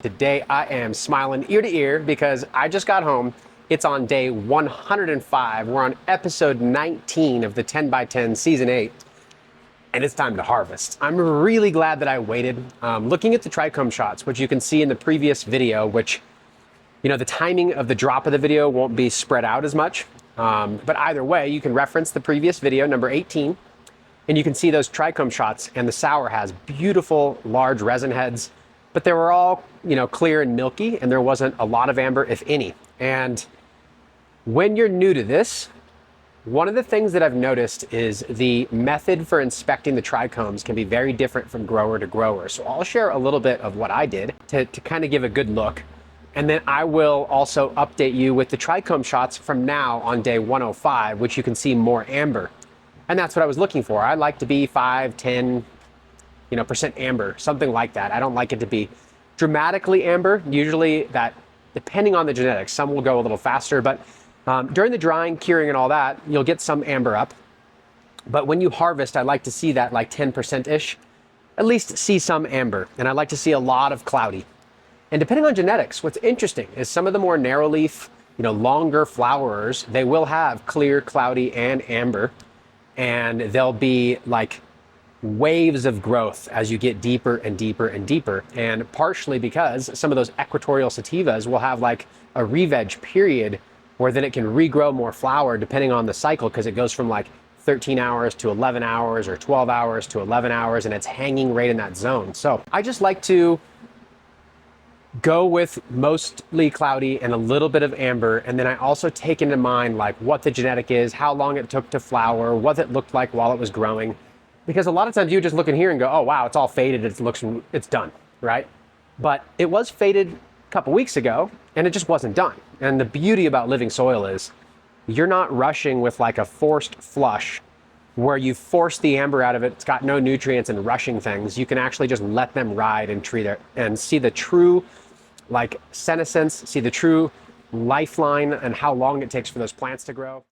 Today I am smiling ear to ear because I just got home. It's on day 105. We're on episode 19 of the 10 by 10 season 8, and it's time to harvest. I'm really glad that I waited. Looking at the trichome shots, which you can see in the previous video, which, you know, the timing of the drop of the video won't be spread out as much. But either way, you can reference the previous video, number 18, and you can see those trichome shots, and the sour has beautiful large resin heads, but they were all, you know, clear and milky, and there wasn't a lot of amber, if any. And when you're new to this, one of the things that I've noticed is the method for inspecting the trichomes can be very different from grower to grower. So I'll share a little bit of what I did to kind of give a good look. And then I will also update you with the trichome shots from now on day 105, which you can see more amber. And that's what I was looking for. I like to be 5, 10, % amber, something like that. I don't like it to be dramatically amber. Usually that, depending on the genetics, some will go a little faster, but during the drying, curing, and all that, you'll get some amber up. But when you harvest, I like to see that like 10%-ish, at least see some amber. And I like to see a lot of cloudy. And depending on genetics, what's interesting is some of the more narrow leaf, longer flowerers, they will have clear, cloudy, and amber. And they'll be like waves of growth as you get deeper and deeper and deeper. And partially because some of those equatorial sativas will have like a re-veg period where then it can regrow more flower depending on the cycle, because it goes from like 13 hours to 11 hours or 12 hours to 11 hours, and it's hanging right in that zone. So I just like to go with mostly cloudy and a little bit of amber, and then I also take into mind like what the genetic is, how long it took to flower, what it looked like while it was growing. Because a lot of times you just look in here and go, oh wow, it's all faded, it's done, right? But it was faded a couple weeks ago and it just wasn't done. And the beauty about living soil is you're not rushing with like a forced flush where you force the amber out of it, it's got no nutrients, and rushing things. You can actually just let them ride and treat it and see the true like senescence, see the true lifeline and how long it takes for those plants to grow.